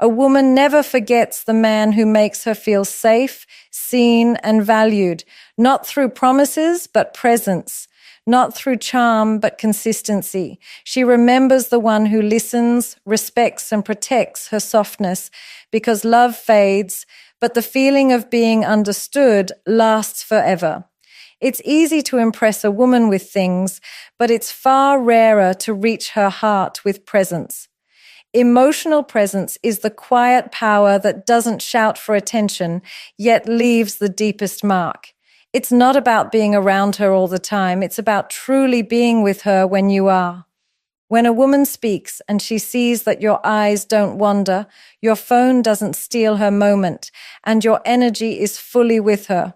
A woman never forgets the man who makes her feel safe, seen, and valued, not through promises, but presence. Not through charm, but consistency. She remembers the one who listens, respects, and protects her softness, because love fades, but the feeling of being understood lasts forever. It's easy to impress a woman with things, but it's far rarer to reach her heart with presence. Emotional presence is the quiet power that doesn't shout for attention, yet leaves the deepest mark. It's not about being around her all the time. It's about truly being with her when you are. When a woman speaks and she sees that your eyes don't wander, your phone doesn't steal her moment, and your energy is fully with her,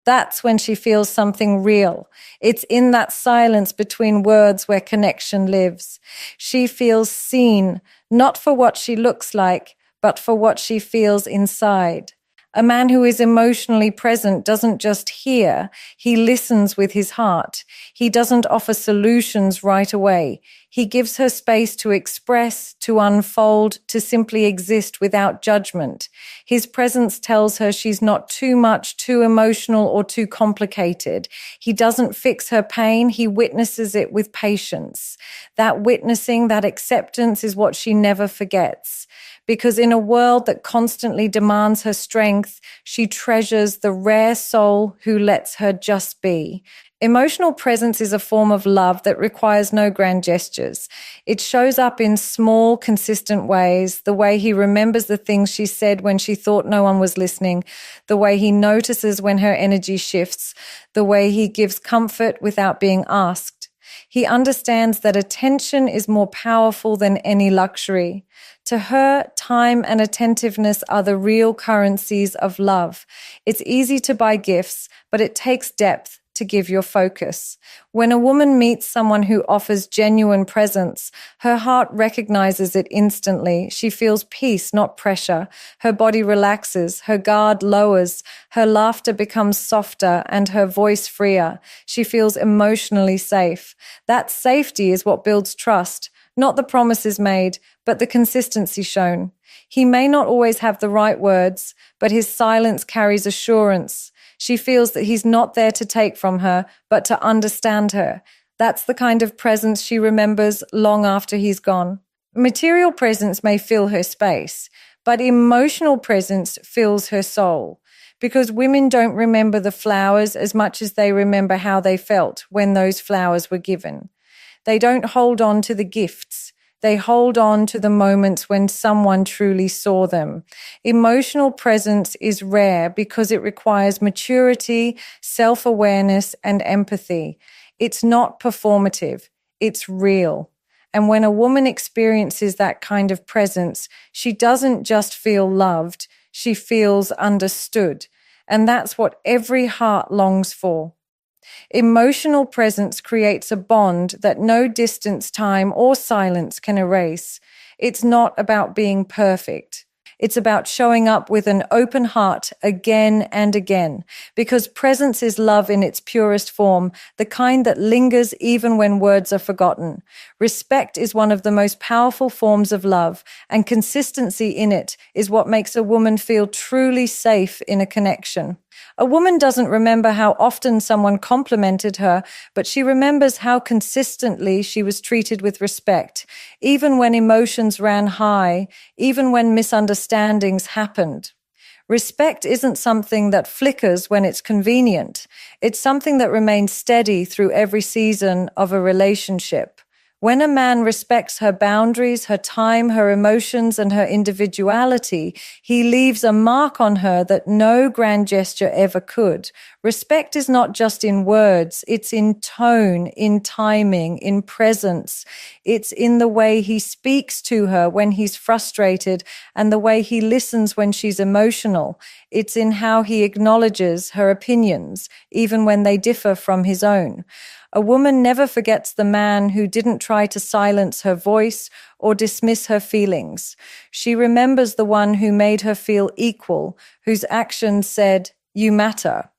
that's when she feels something real. It's in that silence between words where connection lives. She feels seen, not for what she looks like, but for what she feels inside. A man who is emotionally present doesn't just hear, he listens with his heart. He doesn't offer solutions right away. He gives her space to express, to unfold, to simply exist without judgment. His presence tells her she's not too much, too emotional, or too complicated. He doesn't fix her pain, he witnesses it with patience. That witnessing, that acceptance is what she never forgets. Because in a world that constantly demands her strength, she treasures the rare soul who lets her just be. Emotional presence is a form of love that requires no grand gestures. It shows up in small, consistent ways, the way he remembers the things she said when she thought no one was listening, the way he notices when her energy shifts, the way he gives comfort without being asked. He understands that attention is more powerful than any luxury. To her, time and attentiveness are the real currencies of love. It's easy to buy gifts, but it takes depth to give your focus. When a woman meets someone who offers genuine presence, her heart recognizes it instantly. She feels peace, not pressure. Her body relaxes, her guard lowers, her laughter becomes softer, and her voice freer. She feels emotionally safe. That safety is what builds trust. Not the promises made, but the consistency shown. He may not always have the right words, but his silence carries assurance. She feels that he's not there to take from her, but to understand her. That's the kind of presence she remembers long after he's gone. Material presence may fill her space, but emotional presence fills her soul. Because women don't remember the flowers as much as they remember how they felt when those flowers were given. They don't hold on to the gifts. They hold on to the moments when someone truly saw them. Emotional presence is rare because it requires maturity, self-awareness, and empathy. It's not performative. It's real. And when a woman experiences that kind of presence, she doesn't just feel loved, she feels understood. And that's what every heart longs for. Emotional presence creates a bond that no distance, time, or silence can erase. It's not about being perfect. It's about showing up with an open heart again and again, because presence is love in its purest form, the kind that lingers even when words are forgotten. Respect is one of the most powerful forms of love, and consistency in it is what makes a woman feel truly safe in a connection. A woman doesn't remember how often someone complimented her, but she remembers how consistently she was treated with respect, even when emotions ran high, even when misunderstandings happened. Respect isn't something that flickers when it's convenient. It's something that remains steady through every season of a relationship. When a man respects her boundaries, her time, her emotions, and her individuality, he leaves a mark on her that no grand gesture ever could. Respect is not just in words, it's in tone, in timing, in presence. It's in the way he speaks to her when he's frustrated and the way he listens when she's emotional. It's in how he acknowledges her opinions, even when they differ from his own. A woman never forgets the man who didn't try to silence her voice or dismiss her feelings. She remembers the one who made her feel equal, whose actions said, "You matter."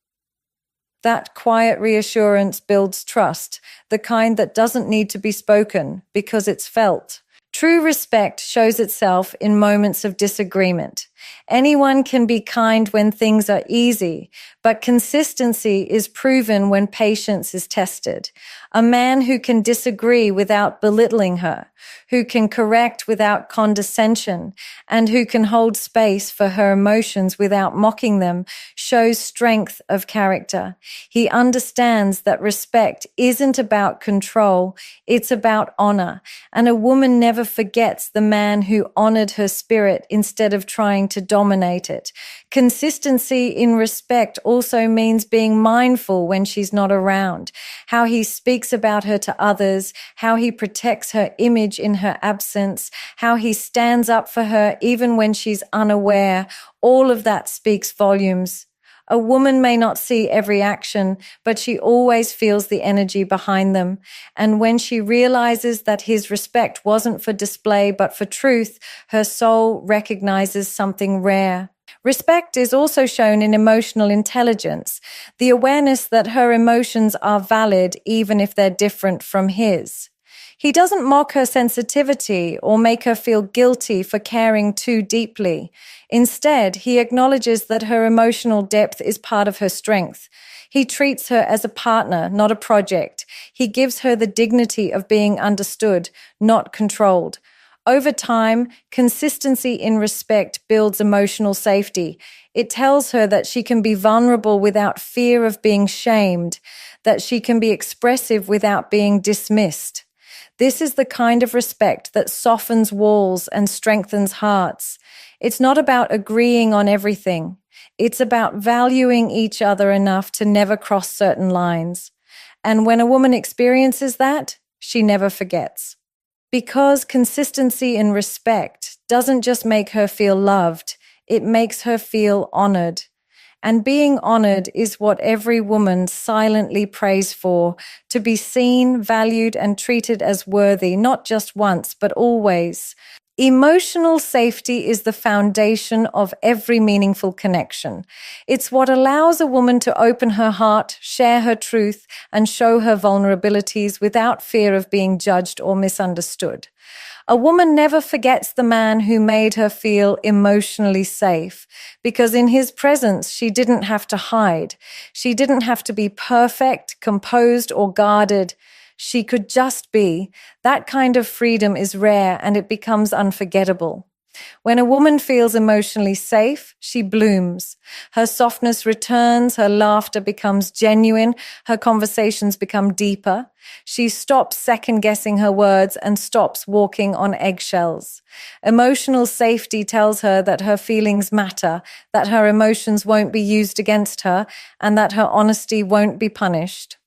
That quiet reassurance builds trust, the kind that doesn't need to be spoken because it's felt. True respect shows itself in moments of disagreement. Anyone can be kind when things are easy, but consistency is proven when patience is tested. A man who can disagree without belittling her, who can correct without condescension, and who can hold space for her emotions without mocking them, shows strength of character. He understands that respect isn't about control, it's about honor. And a woman never forgets the man who honored her spirit instead of trying to dominate it. Consistency in respect also means being mindful when she's not around, how he speaks about her to others, how he protects her image in her absence, how he stands up for her even when she's unaware. All of that speaks volumes. A woman may not see every action, but she always feels the energy behind them. And when she realizes that his respect wasn't for display but for truth, her soul recognizes something rare. Respect is also shown in emotional intelligence, the awareness that her emotions are valid even if they're different from his. He doesn't mock her sensitivity or make her feel guilty for caring too deeply. Instead, he acknowledges that her emotional depth is part of her strength. He treats her as a partner, not a project. He gives her the dignity of being understood, not controlled. Over time, consistency in respect builds emotional safety. It tells her that she can be vulnerable without fear of being shamed, that she can be expressive without being dismissed. This is the kind of respect that softens walls and strengthens hearts. It's not about agreeing on everything. It's about valuing each other enough to never cross certain lines. And when a woman experiences that, she never forgets. Because consistency in respect doesn't just make her feel loved, it makes her feel honored. And being honored is what every woman silently prays for, to be seen, valued, and treated as worthy, not just once, but always. Emotional safety is the foundation of every meaningful connection. It's what allows a woman to open her heart, share her truth, and show her vulnerabilities without fear of being judged or misunderstood. A woman never forgets the man who made her feel emotionally safe, because in his presence, she didn't have to hide. She didn't have to be perfect, composed, or guarded. She could just be. That kind of freedom is rare and it becomes unforgettable. When a woman feels emotionally safe, she blooms. Her softness returns, her laughter becomes genuine, her conversations become deeper. She stops second-guessing her words and stops walking on eggshells. Emotional safety tells her that her feelings matter, that her emotions won't be used against her, and that her honesty won't be punished.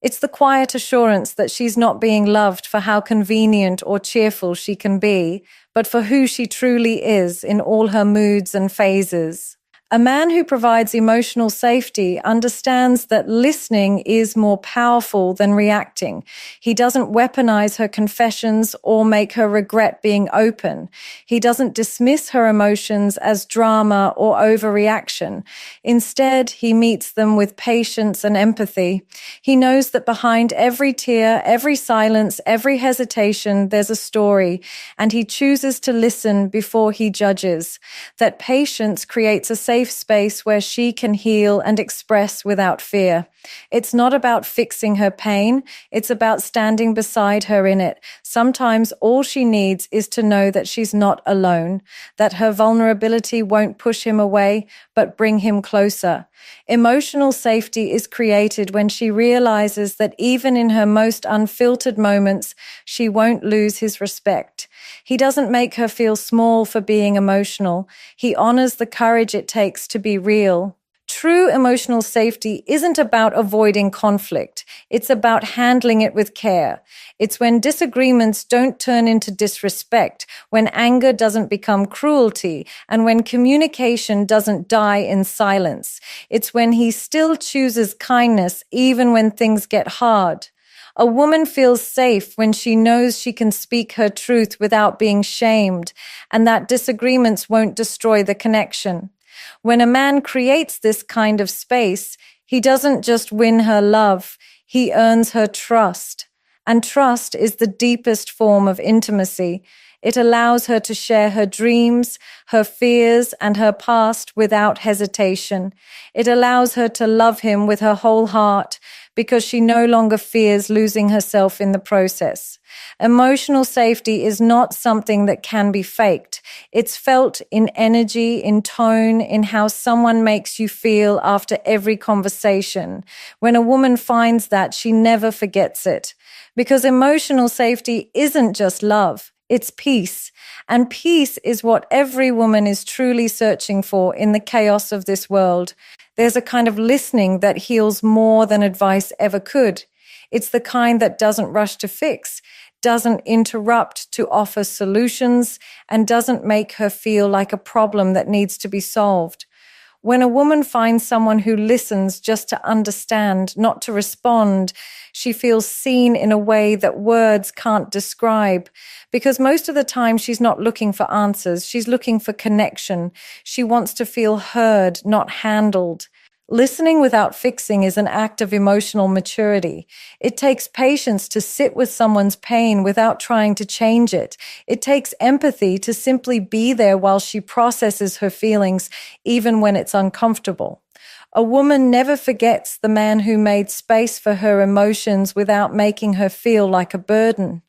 It's the quiet assurance that she's not being loved for how convenient or cheerful she can be, but for who she truly is in all her moods and phases. A man who provides emotional safety understands that listening is more powerful than reacting. He doesn't weaponize her confessions or make her regret being open. He doesn't dismiss her emotions as drama or overreaction. Instead, he meets them with patience and empathy. He knows that behind every tear, every silence, every hesitation, there's a story, and he chooses to listen before he judges. That patience creates a safe space where she can heal and express without fear. It's not about fixing her pain. It's about standing beside her in it. Sometimes all she needs is to know that she's not alone, that her vulnerability won't push him away, but bring him closer. Emotional safety is created when she realizes that even in her most unfiltered moments, she won't lose his respect. He doesn't make her feel small for being emotional. He honors the courage it takes to be real. True emotional safety isn't about avoiding conflict. It's about handling it with care. It's when disagreements don't turn into disrespect, when anger doesn't become cruelty, and when communication doesn't die in silence. It's when he still chooses kindness even when things get hard. A woman feels safe when she knows she can speak her truth without being shamed, and that disagreements won't destroy the connection. When a man creates this kind of space, he doesn't just win her love, he earns her trust. And trust is the deepest form of intimacy. It allows her to share her dreams, her fears, and her past without hesitation. It allows her to love him with her whole heart because she no longer fears losing herself in the process. Emotional safety is not something that can be faked. It's felt in energy, in tone, in how someone makes you feel after every conversation. When a woman finds that, she never forgets it. Because emotional safety isn't just love, it's peace. And peace is what every woman is truly searching for in the chaos of this world. There's a kind of listening that heals more than advice ever could. It's the kind that doesn't rush to fix, doesn't interrupt to offer solutions, and doesn't make her feel like a problem that needs to be solved. When a woman finds someone who listens just to understand, not to respond, she feels seen in a way that words can't describe. Because most of the time she's not looking for answers, she's looking for connection. She wants to feel heard, not handled. Listening without fixing is an act of emotional maturity. It takes patience to sit with someone's pain without trying to change it. It takes empathy to simply be there while she processes her feelings, even when it's uncomfortable. A woman never forgets the man who made space for her emotions without making her feel like a burden.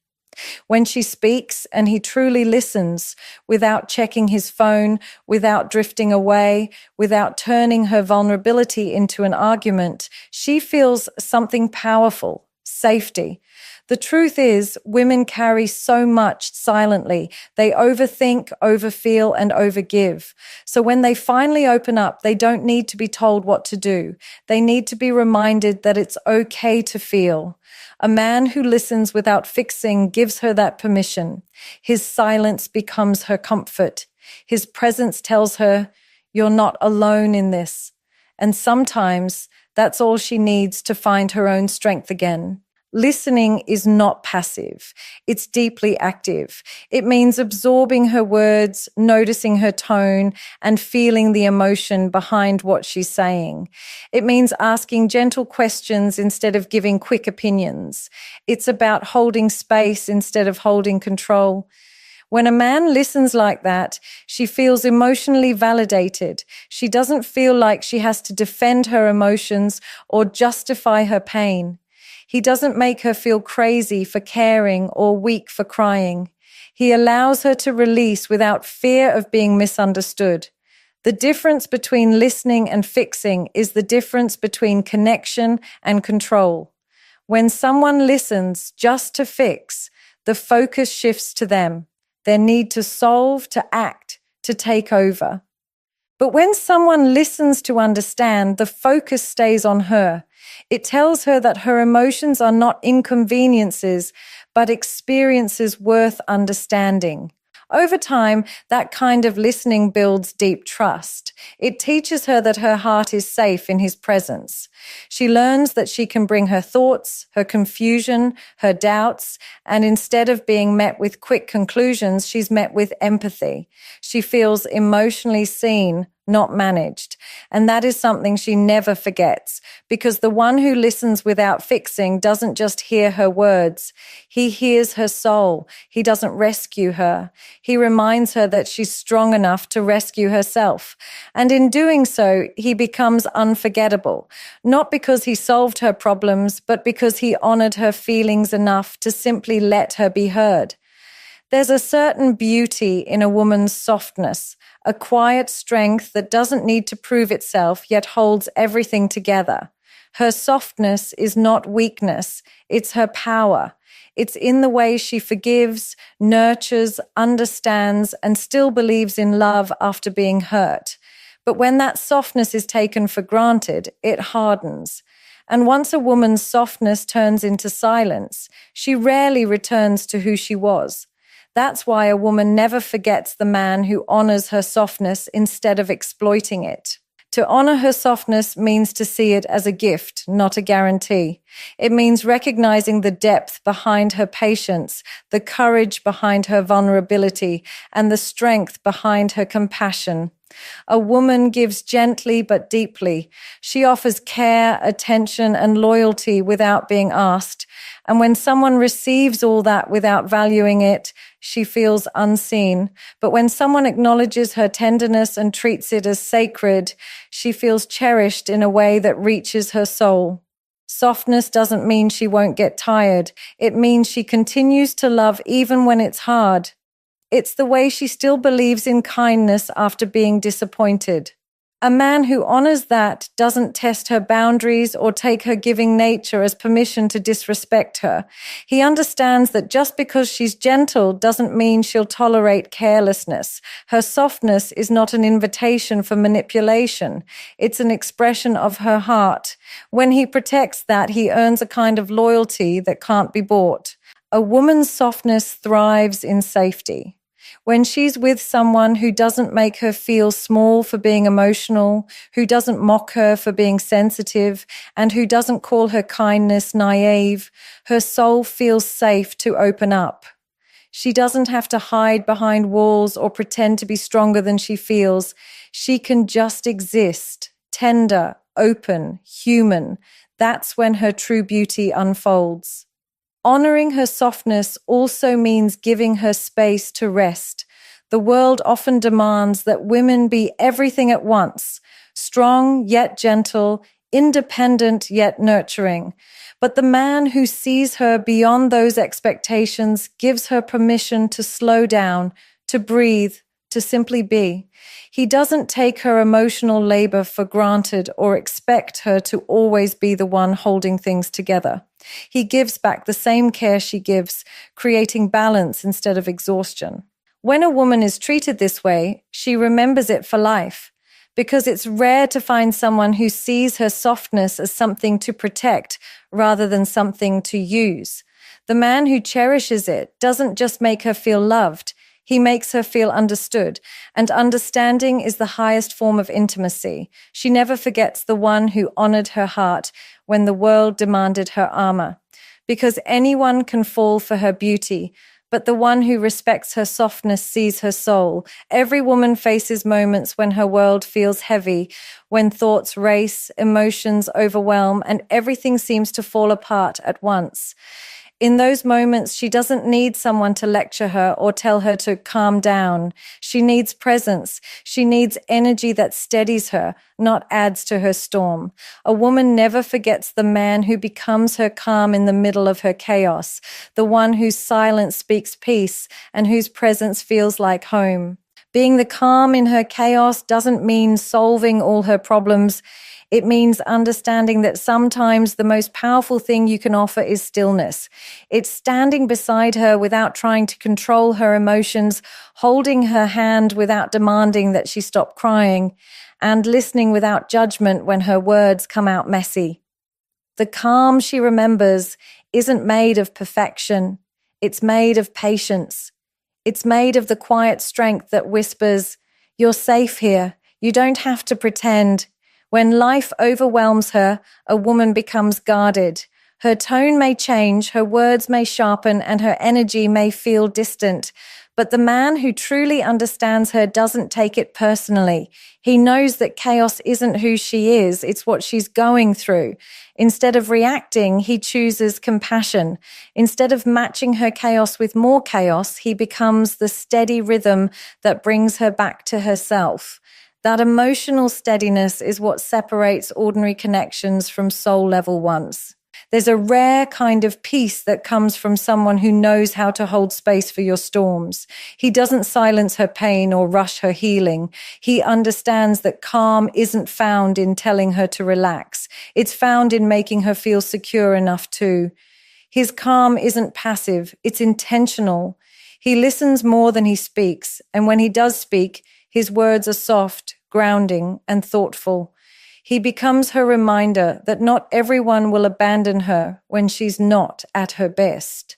When she speaks and he truly listens, without checking his phone, without drifting away, without turning her vulnerability into an argument, she feels something powerful, safety. The truth is, women carry so much silently. They overthink, overfeel, and overgive. So when they finally open up, they don't need to be told what to do. They need to be reminded that it's okay to feel. A man who listens without fixing gives her that permission. His silence becomes her comfort. His presence tells her, "You're not alone in this." And sometimes that's all she needs to find her own strength again. Listening is not passive. It's deeply active. It means absorbing her words, noticing her tone, and feeling the emotion behind what she's saying. It means asking gentle questions instead of giving quick opinions. It's about holding space instead of holding control. When a man listens like that, she feels emotionally validated. She doesn't feel like she has to defend her emotions or justify her pain. He doesn't make her feel crazy for caring or weak for crying. He allows her to release without fear of being misunderstood. The difference between listening and fixing is the difference between connection and control. When someone listens just to fix, the focus shifts to them, their need to solve, to act, to take over. But when someone listens to understand, the focus stays on her. It tells her that her emotions are not inconveniences, but experiences worth understanding. Over time, that kind of listening builds deep trust. It teaches her that her heart is safe in his presence. She learns that she can bring her thoughts, her confusion, her doubts, and instead of being met with quick conclusions, she's met with empathy. She feels emotionally seen, not managed. And that is something she never forgets, because the one who listens without fixing doesn't just hear her words. He hears her soul. He doesn't rescue her. He reminds her that she's strong enough to rescue herself. And in doing so, he becomes unforgettable, not because he solved her problems, but because he honored her feelings enough to simply let her be heard. There's a certain beauty in a woman's softness, a quiet strength that doesn't need to prove itself, yet holds everything together. Her softness is not weakness, it's her power. It's in the way she forgives, nurtures, understands, and still believes in love after being hurt. But when that softness is taken for granted, it hardens. And once a woman's softness turns into silence, she rarely returns to who she was. That's why a woman never forgets the man who honors her softness instead of exploiting it. To honor her softness means to see it as a gift, not a guarantee. It means recognizing the depth behind her patience, the courage behind her vulnerability, and the strength behind her compassion. A woman gives gently but deeply. She offers care, attention, and loyalty without being asked. And when someone receives all that without valuing it, she feels unseen. But when someone acknowledges her tenderness and treats it as sacred, she feels cherished in a way that reaches her soul. Softness doesn't mean she won't get tired. It means she continues to love even when it's hard. It's the way she still believes in kindness after being disappointed. A man who honors that doesn't test her boundaries or take her giving nature as permission to disrespect her. He understands that just because she's gentle doesn't mean she'll tolerate carelessness. Her softness is not an invitation for manipulation. It's an expression of her heart. When he protects that, he earns a kind of loyalty that can't be bought. A woman's softness thrives in safety. When she's with someone who doesn't make her feel small for being emotional, who doesn't mock her for being sensitive, and who doesn't call her kindness naive, her soul feels safe to open up. She doesn't have to hide behind walls or pretend to be stronger than she feels. She can just exist, tender, open, human. That's when her true beauty unfolds. Honoring her softness also means giving her space to rest. The world often demands that women be everything at once, strong yet gentle, independent yet nurturing. But the man who sees her beyond those expectations gives her permission to slow down, to breathe, to simply be. He doesn't take her emotional labor for granted or expect her to always be the one holding things together. He gives back the same care she gives, creating balance instead of exhaustion. When a woman is treated this way, she remembers it for life, because it's rare to find someone who sees her softness as something to protect rather than something to use. The man who cherishes it doesn't just make her feel loved, he makes her feel understood, and understanding is the highest form of intimacy. She never forgets the one who honored her heart when the world demanded her armor. Because anyone can fall for her beauty, but the one who respects her softness sees her soul. Every woman faces moments when her world feels heavy, when thoughts race, emotions overwhelm, and everything seems to fall apart at once. In those moments, she doesn't need someone to lecture her or tell her to calm down. She needs presence. She needs energy that steadies her, not adds to her storm. A woman never forgets the man who becomes her calm in the middle of her chaos, the one whose silence speaks peace and whose presence feels like home. Being the calm in her chaos doesn't mean solving all her problems. It means understanding that sometimes the most powerful thing you can offer is stillness. It's standing beside her without trying to control her emotions, holding her hand without demanding that she stop crying, and listening without judgment when her words come out messy. The calm she remembers isn't made of perfection. It's made of patience. It's made of the quiet strength that whispers, "You're safe here. You don't have to pretend." When life overwhelms her, a woman becomes guarded. Her tone may change, her words may sharpen, and her energy may feel distant. But the man who truly understands her doesn't take it personally. He knows that chaos isn't who she is, it's what she's going through. Instead of reacting, he chooses compassion. Instead of matching her chaos with more chaos, he becomes the steady rhythm that brings her back to herself. That emotional steadiness is what separates ordinary connections from soul-level ones. There's a rare kind of peace that comes from someone who knows how to hold space for your storms. He doesn't silence her pain or rush her healing. He understands that calm isn't found in telling her to relax. It's found in making her feel secure enough to. His calm isn't passive, it's intentional. He listens more than he speaks, and when he does speak, his words are soft, grounding, and thoughtful. He becomes her reminder that not everyone will abandon her when she's not at her best.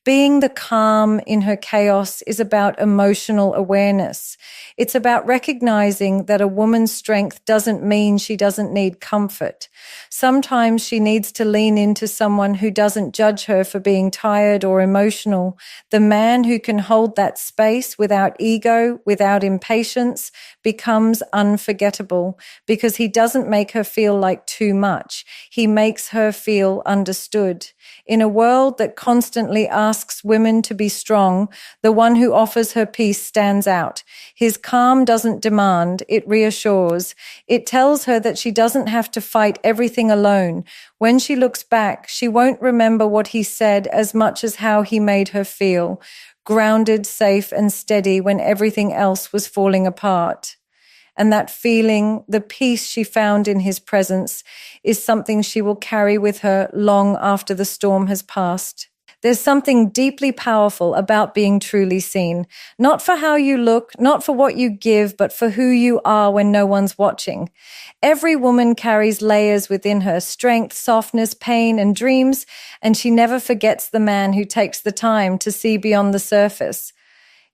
Being the calm in her chaos is about emotional awareness. It's about recognizing that a woman's strength doesn't mean she doesn't need comfort. Sometimes she needs to lean into someone who doesn't judge her for being tired or emotional. The man who can hold that space without ego, without impatience, becomes unforgettable because he doesn't make her feel like too much. He makes her feel understood. In a world that constantly asks women to be strong, the one who offers her peace stands out. His calm doesn't demand, it reassures. It tells her that she doesn't have to fight everything alone. When she looks back, she won't remember what he said as much as how he made her feel, grounded, safe, and steady when everything else was falling apart. And that feeling, the peace she found in his presence, is something she will carry with her long after the storm has passed. There's something deeply powerful about being truly seen, not for how you look, not for what you give, but for who you are when no one's watching. Every woman carries layers within her, strength, softness, pain, and dreams, and she never forgets the man who takes the time to see beyond the surface.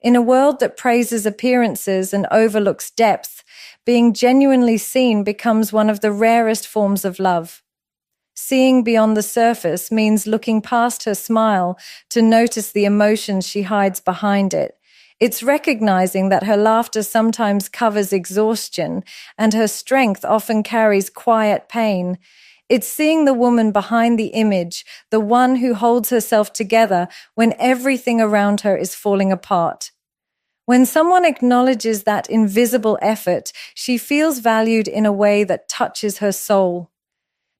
In a world that praises appearances and overlooks depth, being genuinely seen becomes one of the rarest forms of love. Seeing beyond the surface means looking past her smile to notice the emotions she hides behind it. It's recognizing that her laughter sometimes covers exhaustion and her strength often carries quiet pain. It's seeing the woman behind the image, the one who holds herself together when everything around her is falling apart. When someone acknowledges that invisible effort, she feels valued in a way that touches her soul.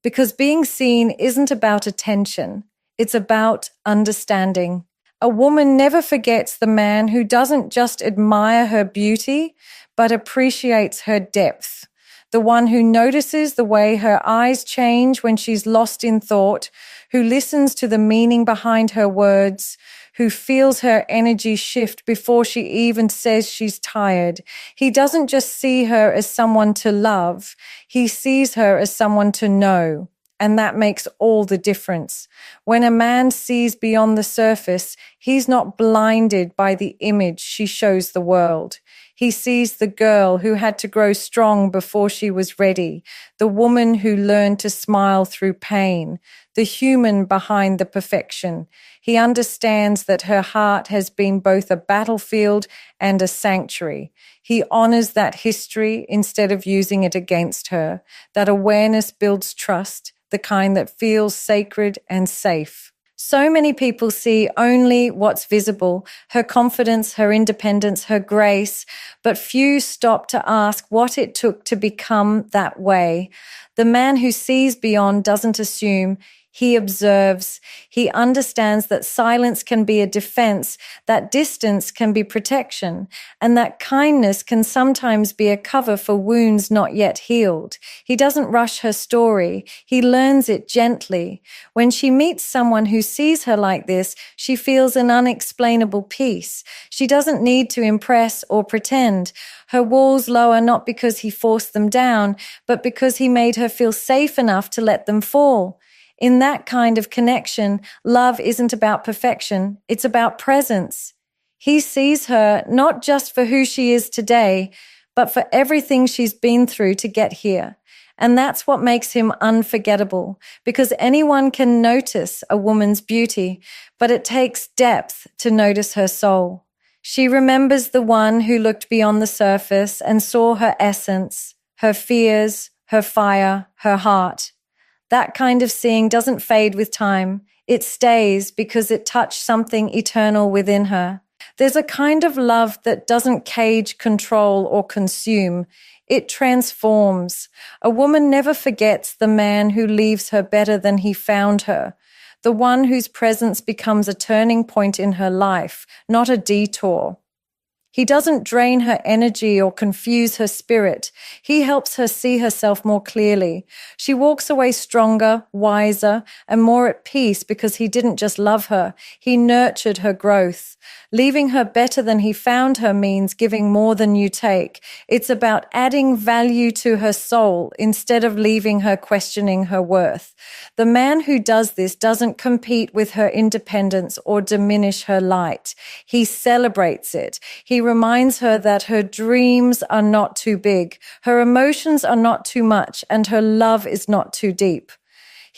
Because being seen isn't about attention, it's about understanding. A woman never forgets the man who doesn't just admire her beauty, but appreciates her depth. The one who notices the way her eyes change when she's lost in thought, who listens to the meaning behind her words, who feels her energy shift before she even says she's tired. He doesn't just see her as someone to love, he sees her as someone to know. And that makes all the difference. When a man sees beyond the surface, he's not blinded by the image she shows the world. He sees the girl who had to grow strong before she was ready, the woman who learned to smile through pain, the human behind the perfection. He understands that her heart has been both a battlefield and a sanctuary. He honors that history instead of using it against her. That awareness builds trust, the kind that feels sacred and safe. So many people see only what's visible, her confidence, her independence, her grace, but few stop to ask what it took to become that way. The man who sees beyond doesn't assume, he observes. He understands that silence can be a defense, that distance can be protection, and that kindness can sometimes be a cover for wounds not yet healed. He doesn't rush her story. He learns it gently. When she meets someone who sees her like this, she feels an unexplainable peace. She doesn't need to impress or pretend. Her walls lower not because he forced them down, but because he made her feel safe enough to let them fall. In that kind of connection, love isn't about perfection, it's about presence. He sees her not just for who she is today, but for everything she's been through to get here. And that's what makes him unforgettable, because anyone can notice a woman's beauty, but it takes depth to notice her soul. She remembers the one who looked beyond the surface and saw her essence, her fears, her fire, her heart. That kind of seeing doesn't fade with time. It stays because it touched something eternal within her. There's a kind of love that doesn't cage, control, or consume. It transforms. A woman never forgets the man who leaves her better than he found her, the one whose presence becomes a turning point in her life, not a detour. He doesn't drain her energy or confuse her spirit. He helps her see herself more clearly. She walks away stronger, wiser, and more at peace because he didn't just love her. He nurtured her growth. Leaving her better than he found her means giving more than you take. It's about adding value to her soul instead of leaving her questioning her worth. The man who does this doesn't compete with her independence or diminish her light. He celebrates it. He reminds her that her dreams are not too big, her emotions are not too much, and her love is not too deep.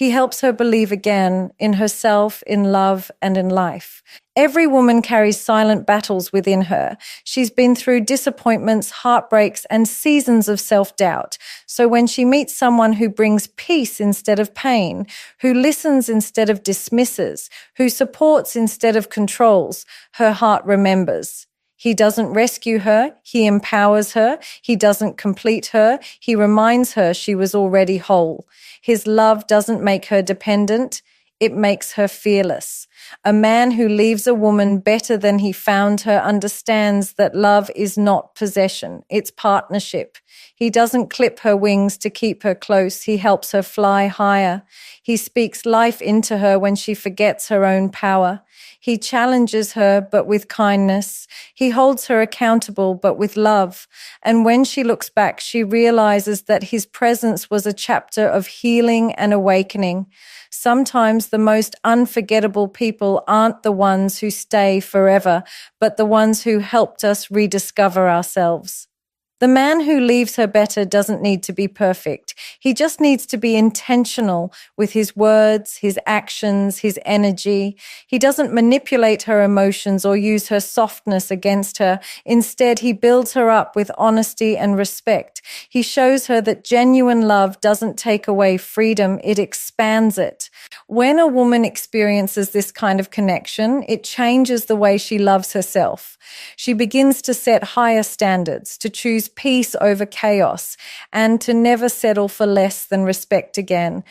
He helps her believe again in herself, in love, and in life. Every woman carries silent battles within her. She's been through disappointments, heartbreaks, and seasons of self-doubt. So when she meets someone who brings peace instead of pain, who listens instead of dismisses, who supports instead of controls, her heart remembers. He doesn't rescue her, he empowers her, he doesn't complete her, he reminds her she was already whole. His love doesn't make her dependent, it makes her fearless. A man who leaves a woman better than he found her understands that love is not possession, it's partnership. He doesn't clip her wings to keep her close, he helps her fly higher. He speaks life into her when she forgets her own power. He challenges her, but with kindness. He holds her accountable, but with love. And when she looks back, she realizes that his presence was a chapter of healing and awakening. Sometimes the most unforgettable people aren't the ones who stay forever, but the ones who helped us rediscover ourselves. The man who leaves her better doesn't need to be perfect. He just needs to be intentional with his words, his actions, his energy. He doesn't manipulate her emotions or use her softness against her. Instead, he builds her up with honesty and respect. He shows her that genuine love doesn't take away freedom, it expands it. When a woman experiences this kind of connection, it changes the way she loves herself. She begins to set higher standards, to choose peace over chaos, and to never settle for less than respect again.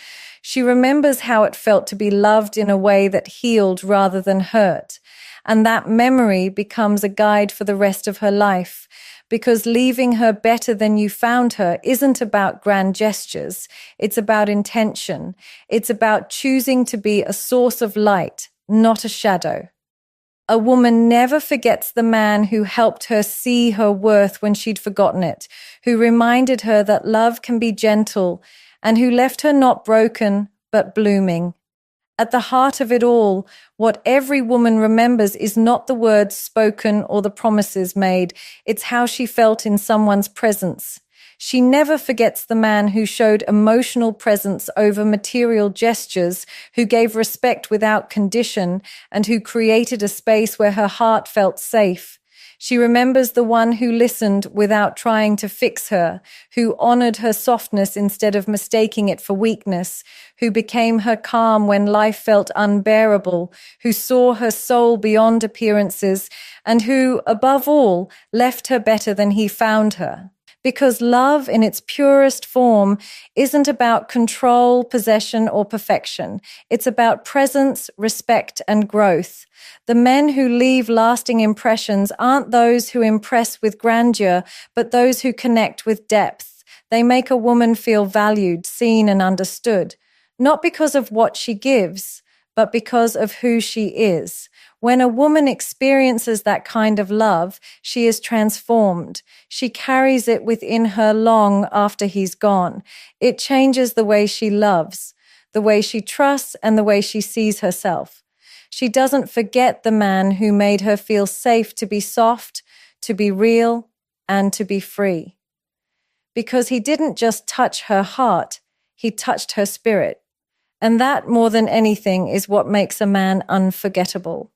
She remembers how it felt to be loved in a way that healed rather than hurt. And that memory becomes a guide for the rest of her life, because leaving her better than you found her isn't about grand gestures. It's about intention. It's about choosing to be a source of light, not a shadow. A woman never forgets the man who helped her see her worth when she'd forgotten it, who reminded her that love can be gentle, and who left her not broken, but blooming. At the heart of it all, what every woman remembers is not the words spoken or the promises made, it's how she felt in someone's presence. She never forgets the man who showed emotional presence over material gestures, who gave respect without condition, and who created a space where her heart felt safe. She remembers the one who listened without trying to fix her, who honored her softness instead of mistaking it for weakness, who became her calm when life felt unbearable, who saw her soul beyond appearances, and who, above all, left her better than he found her. Because love in its purest form isn't about control, possession, or perfection. It's about presence, respect, and growth. The men who leave lasting impressions aren't those who impress with grandeur, but those who connect with depth. They make a woman feel valued, seen, and understood, not because of what she gives, but because of who she is. When a woman experiences that kind of love, she is transformed. She carries it within her long after he's gone. It changes the way she loves, the way she trusts, and the way she sees herself. She doesn't forget the man who made her feel safe to be soft, to be real, and to be free. Because he didn't just touch her heart, he touched her spirit. And that, more than anything, is what makes a man unforgettable.